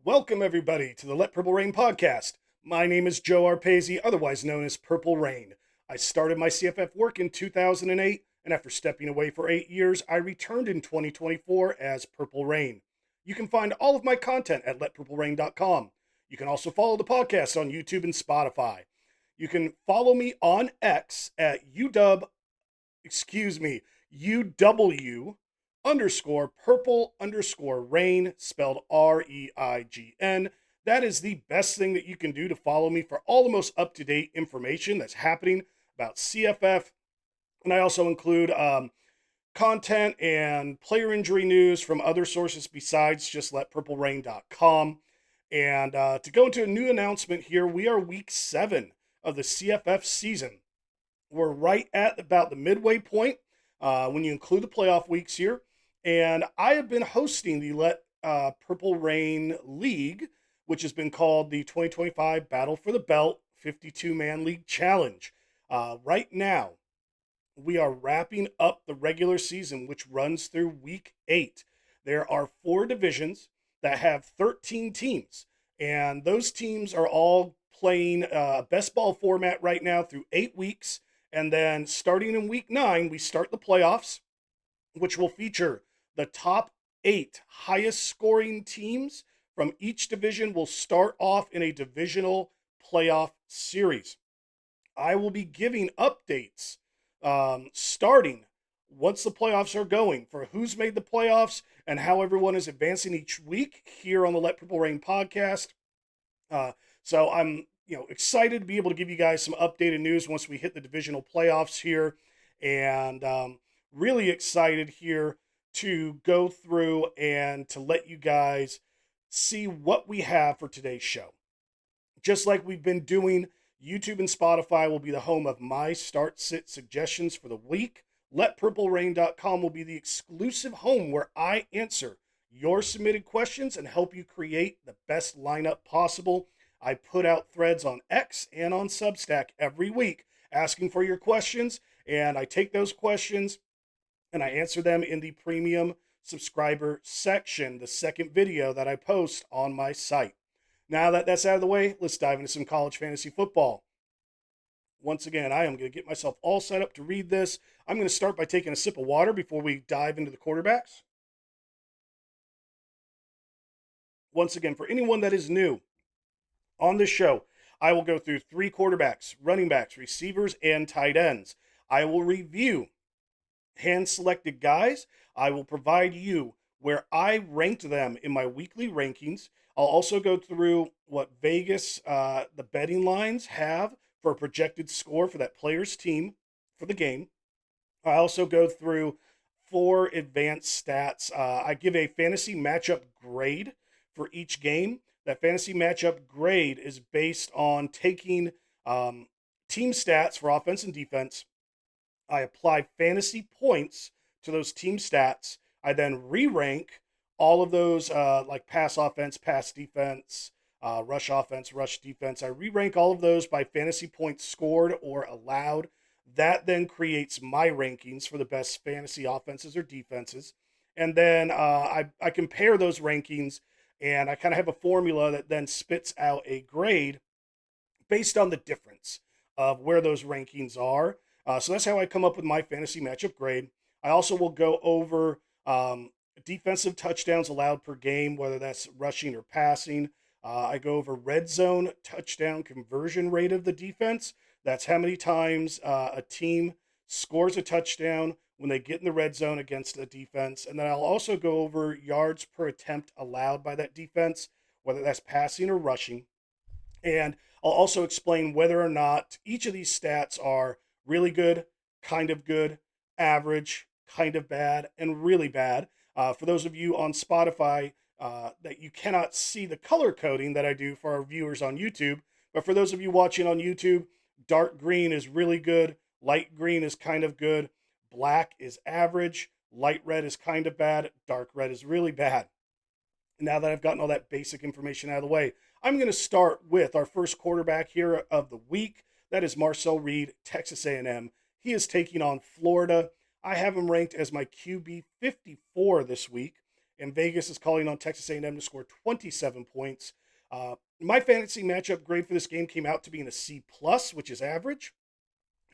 Welcome, everybody, to the Let Purple Rain podcast. My name is Joe Arpezi, otherwise known as Purple Rain. I started my CFF work in 2008, and after stepping away for 8 years, I returned in 2024 as Purple Rain. You can find all of my content at letpurplerain.com. You can also follow the podcast on YouTube and Spotify. You can follow me on X at UW underscore purple underscore rain, spelled REIGN. That is the best thing that you can do to follow me for all the most up-to-date information that's happening about CFF. And I also include content and player injury news from other sources besides just letpurplerain.com. And to go into a new announcement here, we are week 7 of the CFF season. We're right at about the midway point when you include the playoff weeks here. And I have been hosting the Let Purple Rain League, which has been called the 2025 Battle for the Belt 52-Man League Challenge. Right now, we are wrapping up the regular season, which runs through week 8. There are 4 divisions that have 13 teams, and those teams are all playing best ball format right now through 8 weeks. And then starting in week 9, we start the playoffs, which will feature the top 8 highest scoring teams from each division will start off in a divisional playoff series. I will be giving updates starting once the playoffs are going for who's made the playoffs and how everyone is advancing each week here on the Let Purple Rain podcast. So I'm excited to be able to give you guys some updated news once we hit the divisional playoffs here, and really excited here to go through and to let you guys see what we have for today's show. Just like we've been doing, YouTube and Spotify will be the home of my start-sit suggestions for the week. LetPurpleRain.com will be the exclusive home where I answer your submitted questions and help you create the best lineup possible. I put out threads on X and on Substack every week asking for your questions, and I take those questions and I answer them in the premium subscriber section, the second video that I post on my site. Now that that's out of the way, let's dive into some college fantasy football. Once again, I am going to get myself all set up to read this. I'm going to start by taking a sip of water before we dive into the quarterbacks. Once again, for anyone that is new on this show, I will go through 3 quarterbacks, running backs, receivers, and tight ends. I will review hand-selected guys. I will provide you where I ranked them in my weekly rankings. I'll also go through what Vegas, the betting lines have for a projected score for that player's team for the game. I also go through 4 advanced stats. I give a fantasy matchup grade for each game. That fantasy matchup grade is based on taking team stats for offense and defense. I apply fantasy points to those team stats. I then re-rank all of those like pass offense, pass defense, rush offense, rush defense. I re-rank all of those by fantasy points scored or allowed. That then creates my rankings for the best fantasy offenses or defenses. And then I compare those rankings, and I kind of have a formula that then spits out a grade based on the difference of where those rankings are. So that's how I come up with my fantasy matchup grade. I also will go over defensive touchdowns allowed per game, whether that's rushing or passing. I go over red zone touchdown conversion rate of the defense. That's how many times a team scores a touchdown when they get in the red zone against a defense. And then I'll also go over yards per attempt allowed by that defense, whether that's passing or rushing. And I'll also explain whether or not each of these stats are really good, kind of good, average, kind of bad, and really bad. For those of you on Spotify that you cannot see the color coding that I do for our viewers on YouTube, but for those of you watching on YouTube, dark green is really good, light green is kind of good, black is average, light red is kind of bad, dark red is really bad. Now that I've gotten all that basic information out of the way, I'm going to start with our first quarterback here of the week. That is Marcel Reed, Texas A&M. He is taking on Florida. I have him ranked as my QB 54 this week. and Vegas is calling on Texas A&M to score 27 points. My fantasy matchup grade for this game came out to being a C plus, which is average.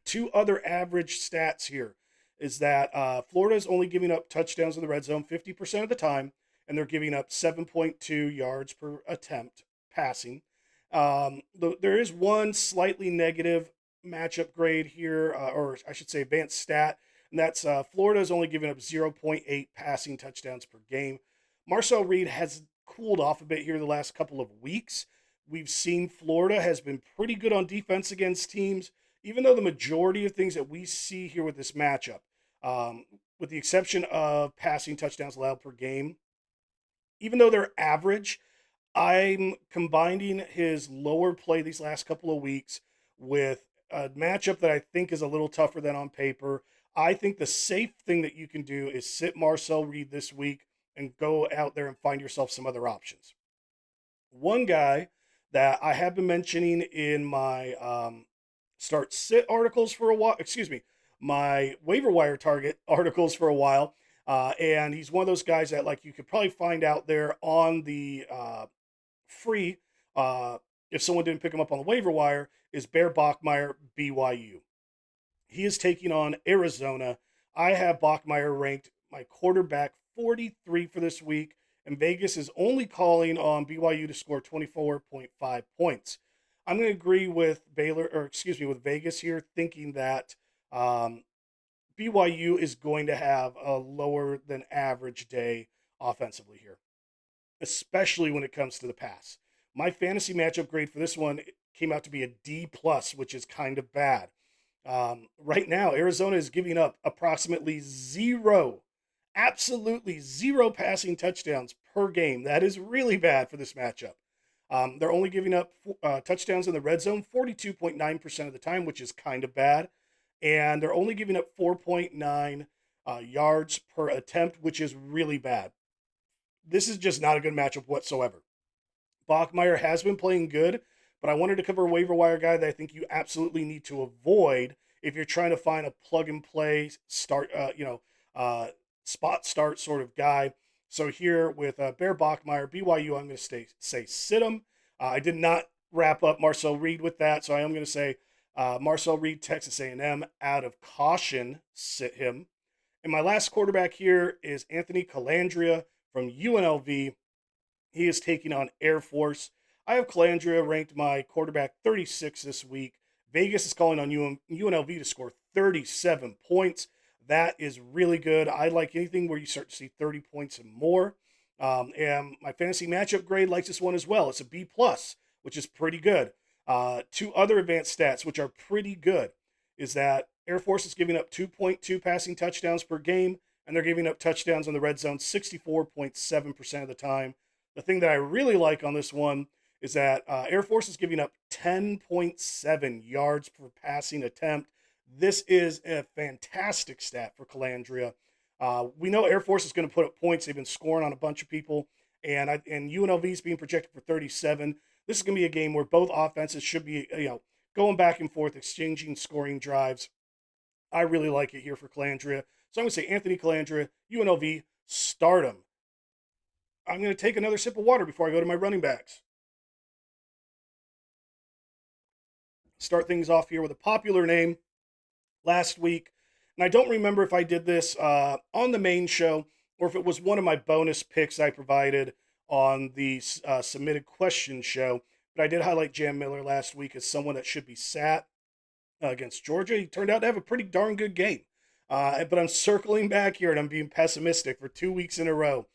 Two other average stats here is that Florida is only giving up touchdowns in the red zone 50% of the time, and they're giving up 7.2 yards per attempt passing. There is one slightly negative matchup grade here, or I should say advanced stat, and that's Florida is only giving up 0.8 passing touchdowns per game. Marcel Reed has cooled off a bit here the last couple of weeks. We've seen Florida has been pretty good on defense against teams, even though the majority of things that we see here with this matchup, with the exception of passing touchdowns allowed per game, even though they're average, I'm combining his lower play these last couple of weeks with a matchup that I think is a little tougher than on paper. I think the safe thing that you can do is sit Marcel Reed this week and go out there and find yourself some other options. One guy that I have been mentioning in my start sit articles for a while, excuse me, my waiver wire target articles for a while. And he's one of those guys that like you could probably find out there on the free, if someone didn't pick him up on the waiver wire, is Bear Bachmeyer, BYU. He is taking on Arizona. I have Bachmeyer ranked my quarterback 43 for this week, and Vegas is only calling on BYU to score 24.5 points. I'm going to agree with with Vegas here, thinking that BYU is going to have a lower than average day offensively here, especially when it comes to the pass. My fantasy matchup grade for this one came out to be a D plus, which is kind of bad. Right now, Arizona is giving up approximately zero, absolutely zero passing touchdowns per game. That is really bad for this matchup. They're only giving up touchdowns in the red zone 42.9% of the time, which is kind of bad. And they're only giving up 4.9 yards per attempt, which is really bad. This is just not a good matchup whatsoever. Bachmeyer has been playing good, but I wanted to cover a waiver wire guy that I think you absolutely need to avoid if you're trying to find a plug and play start, spot start sort of guy. So here with Bear Bachmeyer, BYU, I'm going to say sit him. I did not wrap up Marcel Reed with that, so I am going to say Marcel Reed, Texas A&M, out of caution, sit him. And my last quarterback here is Anthony Calandria from UNLV. He is taking on Air Force. I have Calandria ranked my quarterback 36 this week. Vegas is calling on UNLV to score 37 points. That is really good. I like anything where you start to see 30 points and more. And my fantasy matchup grade likes this one as well. It's a B plus, which is pretty good. Two other advanced stats, which are pretty good, is that Air Force is giving up 2.2 passing touchdowns per game, and they're giving up touchdowns in the red zone 64.7% of the time. The thing that I really like on this one is that Air Force is giving up 10.7 yards per passing attempt. This is a fantastic stat for Calandria. We know Air Force is going to put up points. They've been scoring on a bunch of people, and UNLV is being projected for 37. This is going to be a game where both offenses should be, going back and forth, exchanging scoring drives. I really like it here for Calandria. So I'm going to say Anthony Calandria, UNLV, start him. I'm going to take another sip of water before I go to my running backs. Start things off here with a popular name last week. And I don't remember if I did this on the main show or if it was one of my bonus picks I provided on the submitted question show. But I did highlight Jam Miller last week as someone that should be sat against Georgia. He turned out to have a pretty darn good game. But I'm circling back here and I'm being pessimistic for 2 weeks in a row.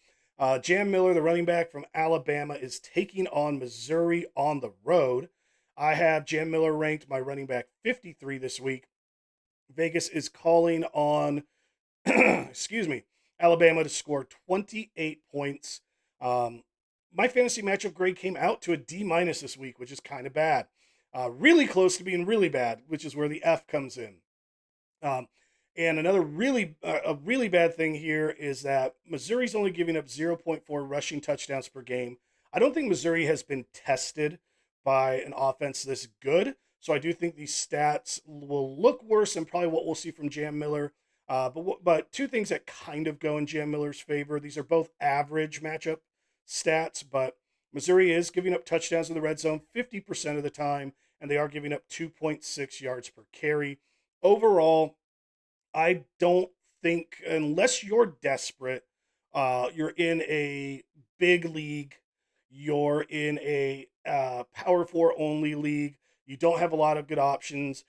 Jam Miller, the running back from Alabama, is taking on Missouri on the road. I have Jam Miller ranked my running back 53 this week. Vegas is calling on, Alabama to score 28 points. My fantasy matchup grade came out to a D minus this week, which is kind of bad. Really close to being really bad, which is where the F comes in. And another a really bad thing here is that Missouri's only giving up 0.4 rushing touchdowns per game. I don't think Missouri has been tested by an offense this good. So I do think these stats will look worse than probably what we'll see from Jam Miller. But two things that kind of go in Jam Miller's favor. These are both average matchup stats, but Missouri is giving up touchdowns in the red zone 50% of the time, and they are giving up 2.6 yards per carry. Overall, I don't think, unless you're desperate, you're in a big league, you're in a Power Four only league, you don't have a lot of good options,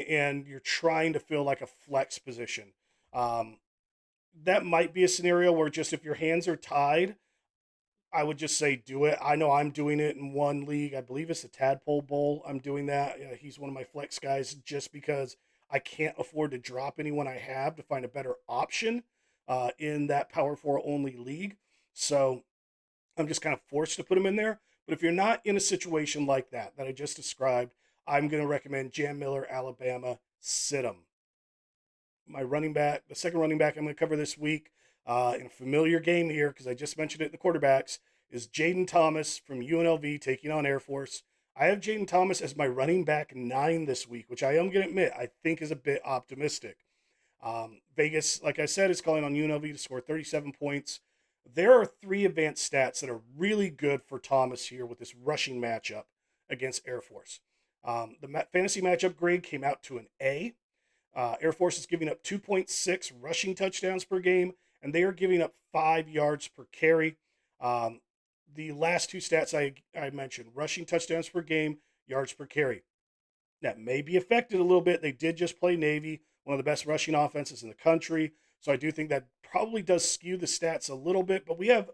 and you're trying to fill like a flex position. Um, that might be a scenario where just if your hands are tied, I would just say do it. I know I'm doing it in one league. I believe it's the Tadpole Bowl. I'm doing that. He's one of my flex guys just because I can't afford to drop anyone I have to find a better option in that Power Four only league. So I'm just kind of forced to put him in there. But if you're not in a situation like that I just described, I'm going to recommend Jam Miller, Alabama. Sit him. My running back, the second running back I'm going to cover this week in a familiar game here because I just mentioned it in the quarterbacks is Jaden Thomas from UNLV taking on Air Force. I have Jaden Thomas as my running back 9 this week, which I am going to admit I think is a bit optimistic. Vegas, like I said, is calling on UNLV to score 37 points. There are 3 advanced stats that are really good for Thomas here with this rushing matchup against Air Force. The fantasy matchup grade came out to an A. Air Force is giving up 2.6 rushing touchdowns per game, and they are giving up 5 yards per carry. Um, the last two stats I mentioned rushing touchdowns per game, yards per carry. That may be affected a little bit. They did just play Navy, one of the best rushing offenses in the country. So I do think that probably does skew the stats a little bit, but we have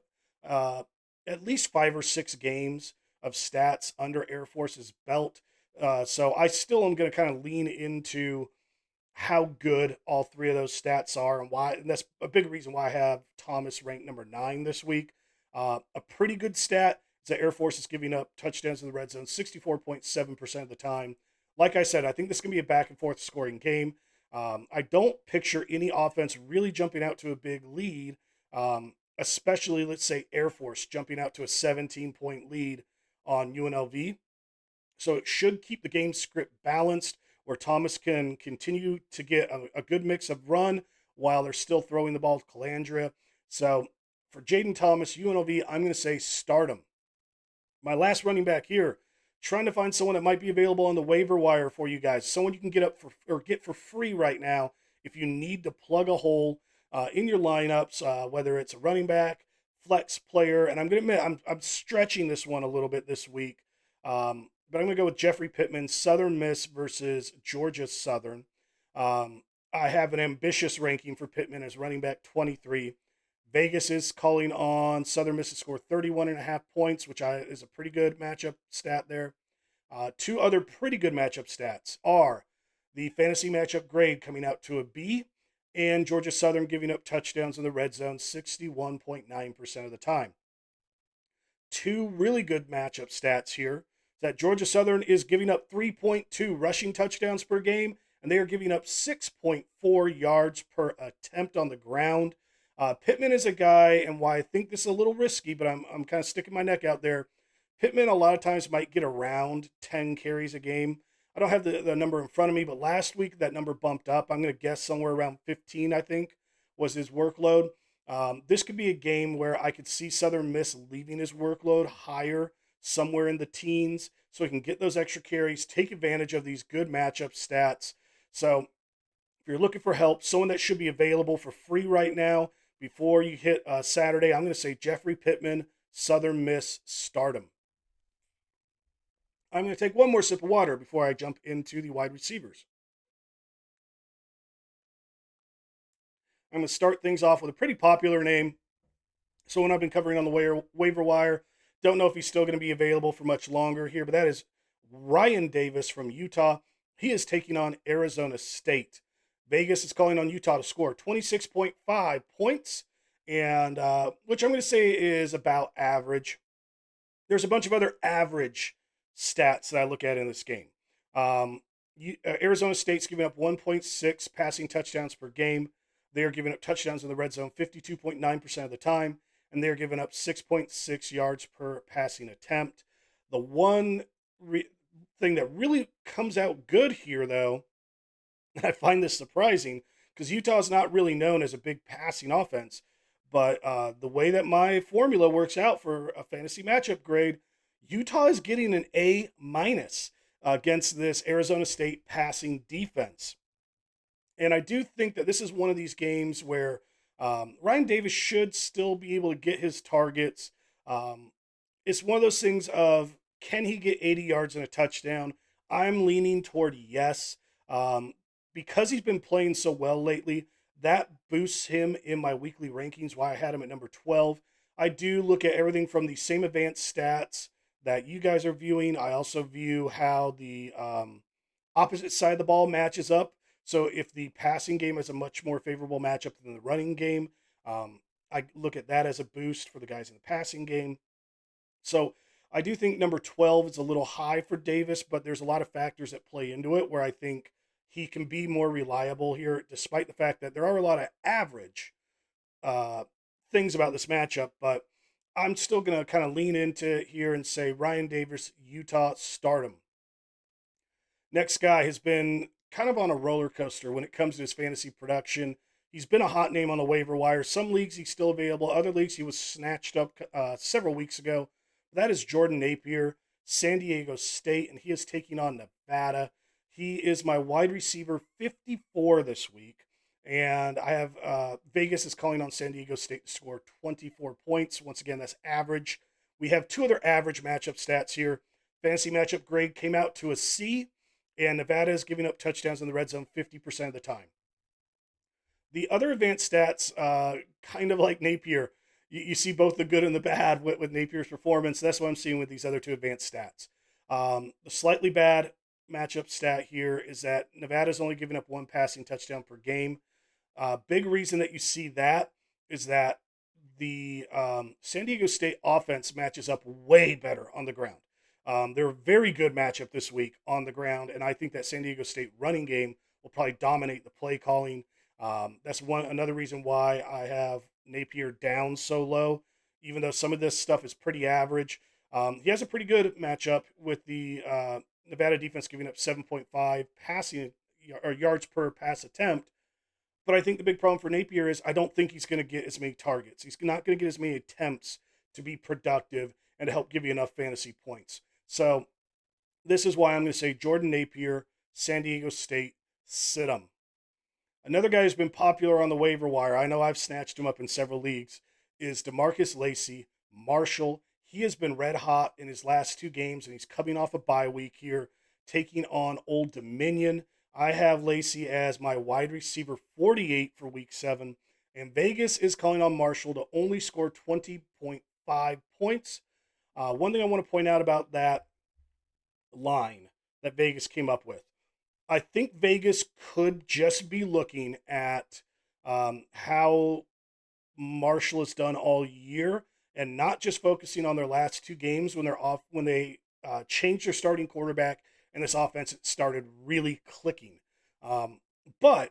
uh, at least 5 or 6 games of stats under Air Force's belt. So I still am going to kind of lean into how good all 3 of those stats are and why. And that's a big reason why I have Thomas ranked number 9 this week. A pretty good stat is that Air Force is giving up touchdowns in the red zone 64.7% of the time. Like I said, I think this can be a back and forth scoring game. I don't picture any offense really jumping out to a big lead, especially, let's say, Air Force jumping out to a 17-point lead on UNLV. So it should keep the game script balanced where Thomas can continue to get a good mix of run while they're still throwing the ball to Calandria. So for Jaden Thomas, UNLV, I'm going to say start him. My last running back here, trying to find someone that might be available on the waiver wire for you guys, someone you can get up for or get for free right now if you need to plug a hole in your lineups, whether it's a running back, flex player, and I'm going to admit I'm stretching this one a little bit this week, but I'm going to go with Jeffrey Pittman, Southern Miss versus Georgia Southern. I have an ambitious ranking for Pittman as running back 23. Vegas is calling on Southern Miss to score 31.5 points, which is a pretty good matchup stat there. 2 other pretty good matchup stats are the fantasy matchup grade coming out to a B, and Georgia Southern giving up touchdowns in the red zone 61.9% of the time. 2 really good matchup stats here that Georgia Southern is giving up 3.2 rushing touchdowns per game, and they are giving up 6.4 yards per attempt on the ground. Pittman is a guy, and why I think this is a little risky, but I'm kind of sticking my neck out there. Pittman a lot of times might get around 10 carries a game. I don't have the number in front of me, but last week that number bumped up. I'm going to guess somewhere around 15, I think, was his workload. This could be a game where I could see Southern Miss leaving his workload higher, somewhere in the teens, so he can get those extra carries, take advantage of these good matchup stats. So if you're looking for help, someone that should be available for free right now before you hit Saturday, I'm going to say Jeffrey Pittman, Southern Miss, start him. I'm going to take one more sip of water before I jump into the wide receivers. I'm going to start things off with a pretty popular name. Someone I've been covering on the waiver wire. Don't know if he's still going to be available for much longer here, but that is Ryan Davis from Utah. He is taking on Arizona State. Vegas is calling on Utah to score 26.5 points, and which I'm going to say is about average. There's a bunch of other average stats that I look at in this game. Arizona State's giving up 1.6 passing touchdowns per game. They are giving up touchdowns in the red zone 52.9% of the time, and they're giving up 6.6 yards per passing attempt. The one thing that really comes out good here, though, and I find this surprising, because Utah is not really known as a big passing offense. But the way that my formula works out for a fantasy matchup grade, Utah is getting an A minus against this Arizona State passing defense. And I do think that this is one of these games where Ryan Davis should still be able to get his targets. Um, it's one of those things of, can he get 80 yards and a touchdown? I'm leaning toward yes. Um, because he's been playing so well lately, that boosts him in my weekly rankings, why I had him at number 12. I do look at everything from the same advanced stats that you guys are viewing. I also view how the opposite side of the ball matches up. So if the passing game is a much more favorable matchup than the running game, um, I look at that as a boost for the guys in the passing game. So I do think number 12 is a little high for Davis, but there's a lot of factors that play into it where I think he can be more reliable here, despite the fact that there are a lot of average uh, things about this matchup. But I'm still going to kind of lean into it here and say Ryan Davis, Utah, start him. Next guy has been kind of on a roller coaster when it comes to his fantasy production. He's been a hot name on the waiver wire. Some leagues he's still available. Other leagues he was snatched up several weeks ago. That is Jordan Napier, San Diego State, and he is taking on Nevada. He is my wide receiver 54 this week. And I have Vegas is calling on San Diego State to score 24 points. Once again, that's average. We have two other average matchup stats here. Fantasy matchup grade came out to a C, and Nevada is giving up touchdowns in the red zone 50% of the time. The other advanced stats, kind of like Napier, you see both the good and the bad with Napier's performance. That's what I'm seeing with these other two advanced stats. The slightly bad matchup stat here is that Nevada's only giving up one passing touchdown per game. Big reason that you see that is that the San Diego State offense matches up way better on the ground. They're a very good matchup this week on the ground, and I think that San Diego State running game will probably dominate the play calling. That's another reason why I have Napier down so low, even though some of this stuff is pretty average. He has a pretty good matchup with the Nevada defense giving up 7.5 passing or yards per pass attempt. But I think the big problem for Napier is I don't think he's going to get as many targets. He's not going to get as many attempts to be productive and to help give you enough fantasy points. So this is why I'm going to say Jordan Napier, San Diego State, sit him. Another guy who's been popular on the waiver wire, I know I've snatched him up in several leagues, is DeMarcus Lacey, Marshall. He has been red hot in his last two games, and he's coming off a bye week here, taking on Old Dominion. I have Lacey as my wide receiver 48 for week 7, and Vegas is calling on Marshall to only score 20.5 points. One thing I want to point out about that line that Vegas came up with, I think Vegas could just be looking at how Marshall has done all year and not just focusing on their last two games when they're off, when they changed their starting quarterback and this offense started really clicking. But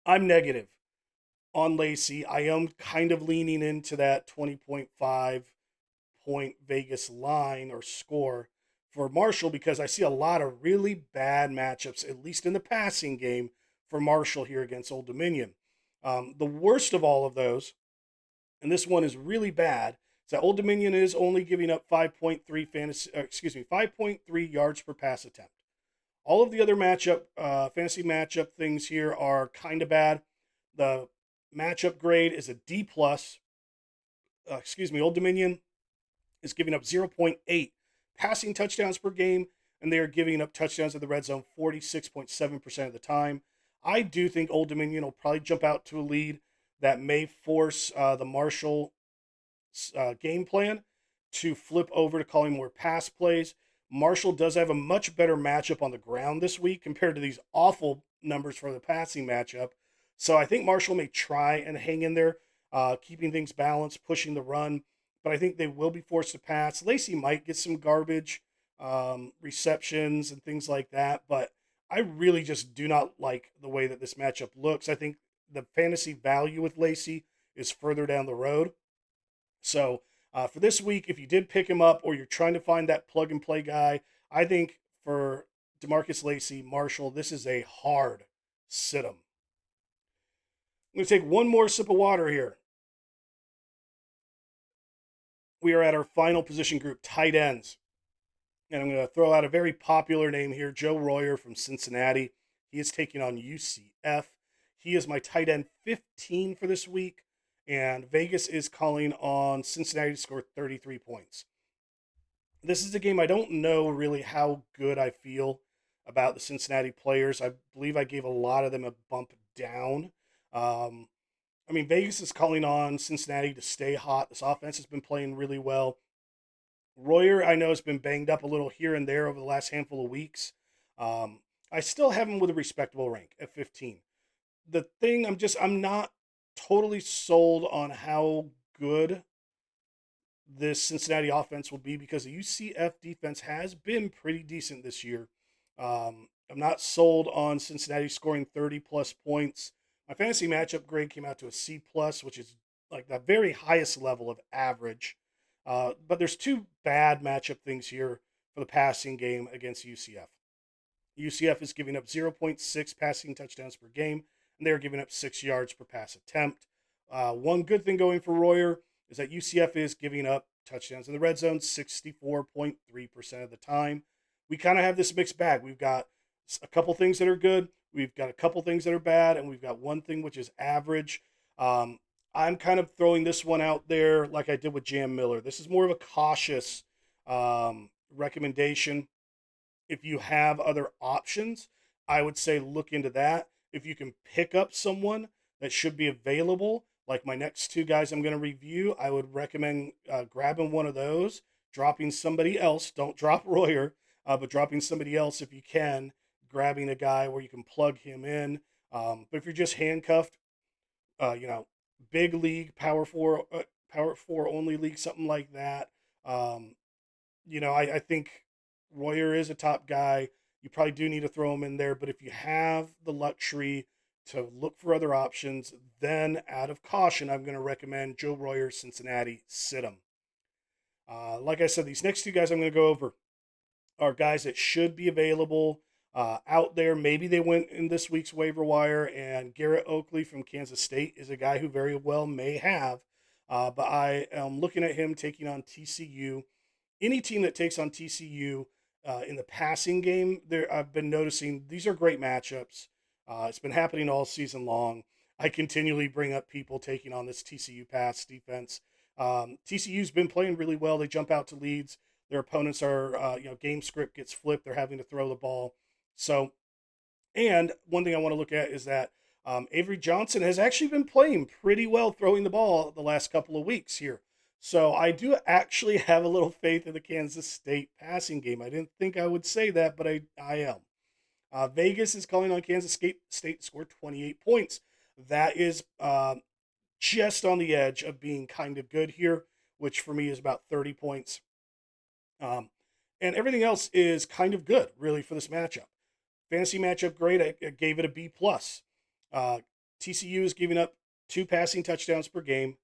I'm negative on Lacey. I am kind of leaning into that 20.5 point Vegas line or score for Marshall because I see a lot of really bad matchups, at least in the passing game, for Marshall here against Old Dominion. The worst of all of those, and this one is really bad, is that Old Dominion is only giving up 5.3 yards per pass attempt. All of the other fantasy matchup things here are kind of bad. The matchup grade is a D plus. Old Dominion is giving up 0.8 passing touchdowns per game, and they are giving up touchdowns in the red zone 46.7% of the time. I do think Old Dominion will probably jump out to a lead that may force the Marshall game plan to flip over to calling more pass plays. Marshall does have a much better matchup on the ground this week compared to these awful numbers for the passing matchup. So I think Marshall may try and hang in there, keeping things balanced, pushing the run, but I think they will be forced to pass. Lacey might get some garbage receptions and things like that, but I really just do not like the way that this matchup looks. I think the fantasy value with Lacey is further down the road. So for this week, if you did pick him up or you're trying to find that plug and play guy, I think for DeMarcus Lacey, Marshall, this is a hard sit 'em. I'm going to take one more sip of water here. We are at our final position group, tight ends. And I'm going to throw out a very popular name here, Joe Royer from Cincinnati. He is taking on UCF. He is my tight end 15 for this week, and Vegas is calling on Cincinnati to score 33 points. This is a game I don't know really how good I feel about the Cincinnati players. I believe I gave a lot of them a bump down. Um, I mean, Vegas is calling on Cincinnati to stay hot. This offense has been playing really well. Royer, I know, has been banged up a little here and there over the last handful of weeks. Um, I still have him with a respectable rank at 15. The thing, I'm not totally sold on how good this Cincinnati offense will be because the UCF defense has been pretty decent this year. I'm not sold on Cincinnati scoring 30 plus points. My fantasy matchup grade came out to a C plus, which is like the very highest level of average. But there's two bad matchup things here for the passing game against UCF. UCF is giving up 0.6 passing touchdowns per game, and they're giving up 6 yards per pass attempt. One good thing going for Royer is that UCF is giving up touchdowns in the red zone 64.3% of the time. We kind of have this mixed bag. We've got a couple things that are good, we've got a couple things that are bad, and we've got one thing which is average. Um, I'm kind of throwing this one out there like I did with Jam Miller. This is more of a cautious recommendation. If you have other options, I would say look into that. If you can pick up someone that should be available, like my next two guys I'm going to review, I would recommend grabbing one of those, dropping somebody else. Don't drop Royer, but dropping somebody else if you can, grabbing a guy where you can plug him in. But if you're just handcuffed, you know, big league, power four only league, something like that. Um, I think Royer is a top guy. You probably do need to throw him in there, but if you have the luxury to look for other options, then out of caution, I'm going to recommend Joe Royer, Cincinnati, sit him. Like I said, these next two guys I'm going to go over are guys that should be available out there. Maybe they went in this week's waiver wire, and Garrett Oakley from Kansas State is a guy who very well may have. But I am looking at him taking on TCU. Any team that takes on TCU in the passing game, there I've been noticing these are great matchups. It's been happening all season long. I continually bring up people taking on this TCU pass defense. TCU's been playing really well. They jump out to leads. Their opponents are, game script gets flipped. They're having to throw the ball. So, and one thing I want to look at is that Avery Johnson has actually been playing pretty well throwing the ball the last couple of weeks here. So I do actually have a little faith in the Kansas State passing game. I didn't think I would say that, but I am. Vegas is calling on Kansas State to score 28 points. That is just on the edge of being kind of good here, which for me is about 30 points. And everything else is kind of good, really, for this matchup. Fantasy matchup grade, I gave it a B plus. TCU is giving up 2 passing touchdowns per game,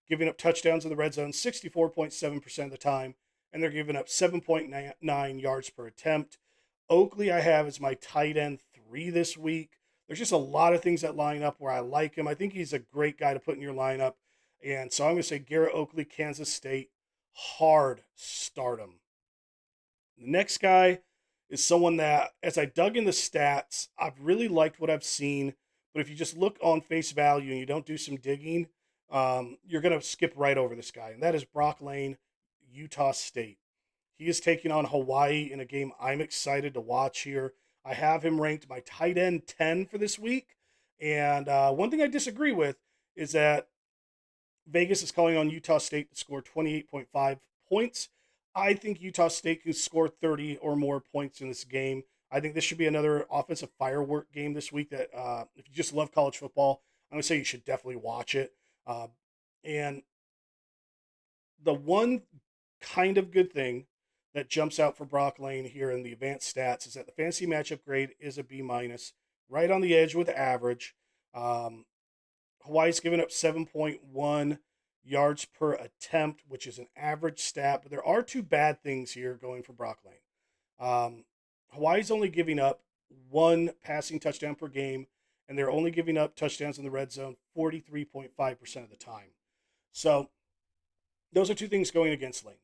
giving up touchdowns in the red zone 64.7% of the time, and they're giving up 7.9 yards per attempt. Oakley, I have as my tight end 3 this week. There's just a lot of things that line up where I like him. I think he's a great guy to put in your lineup. And so I'm going to say Garrett Oakley, Kansas State, hard stardom. The next guy is someone that, as I dug in the stats, I've really liked what I've seen. But if you just look on face value and you don't do some digging, you're going to skip right over this guy. And that is Brock Lane, Utah State. He is taking on Hawaii in a game I'm excited to watch here. I have him ranked my tight end 10 for this week. And one thing I disagree with is that Vegas is calling on Utah State to score 28.5 points. I think Utah State can score 30 or more points in this game. I think this should be another offensive firework game this week that if you just love college football, I'm going to say you should definitely watch it. And the one kind of good thing that jumps out for Brock Lane here in the advanced stats is that the fantasy matchup grade is a B minus, right on the edge with average. Hawaii's given up 7.1 yards per attempt, which is an average stat, but there are 2 bad things here going for Brock Lane. Hawaii's only giving up 1 passing touchdown per game, and they're only giving up touchdowns in the red zone 43.5% of the time. So those are two things going against Lane.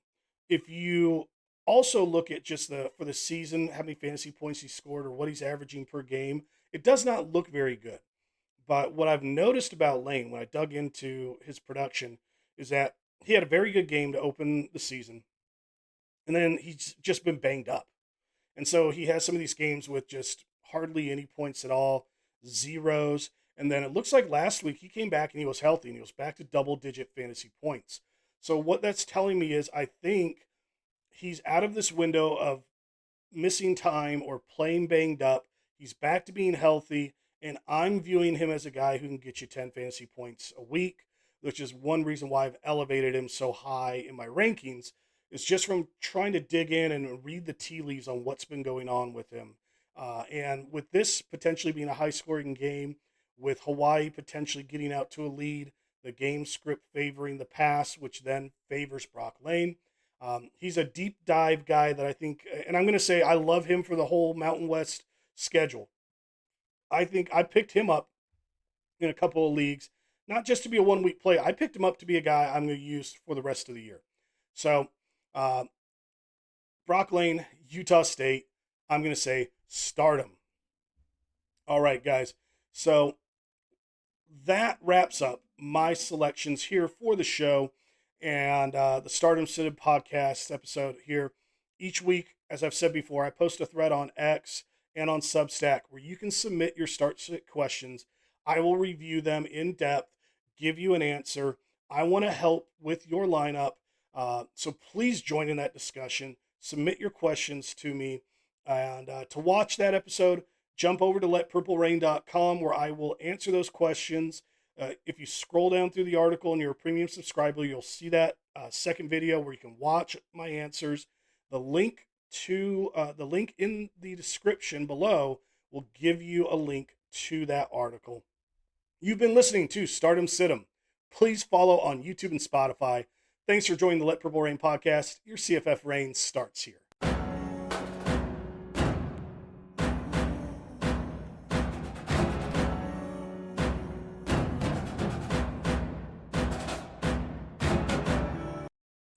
If you also look at just the for the season, how many fantasy points he scored or what he's averaging per game, it does not look very good. But what I've noticed about Lane when I dug into his production is that he had a very good game to open the season, and then he's just been banged up. And so he has some of these games with just hardly any points at all, zeros. And then it looks like last week he came back and he was healthy and he was back to double digit fantasy points. So what that's telling me is I think he's out of this window of missing time or playing banged up. He's back to being healthy, and I'm viewing him as a guy who can get you 10 fantasy points a week, which is one reason why I've elevated him so high in my rankings. Is just from trying to dig in and read the tea leaves on what's been going on with him. And with this potentially being a high scoring game, with Hawaii potentially getting out to a lead, the game script favoring the pass, which then favors Brock Lane. He's a deep dive guy that I think, and I'm going to say I love him for the whole Mountain West schedule. I think I picked him up in a couple of leagues, not just to be a 1 week play. I picked him up to be a guy I'm going to use for the rest of the year. So, uh, Brock Lane, Utah State, I'm going to say start him. All right, guys. So that wraps up my selections here for the show and the Start Em Sit Em podcast episode here. Each week, as I've said before, I post a thread on X and on Substack where you can submit your start sit questions. I will review them in depth, give you an answer. I want to help with your lineup. So please join in that discussion. Submit your questions to me. And to watch that episode, jump over to letpurplerain.com where I will answer those questions. If you scroll down through the article and you're a premium subscriber, you'll see that second video where you can watch my answers. The link in the description below will give you a link to that article. You've been listening to Start Em Sit Em. Please follow on YouTube and Spotify. Thanks for joining the Let Purple Rain podcast. Your CFF Rain starts here.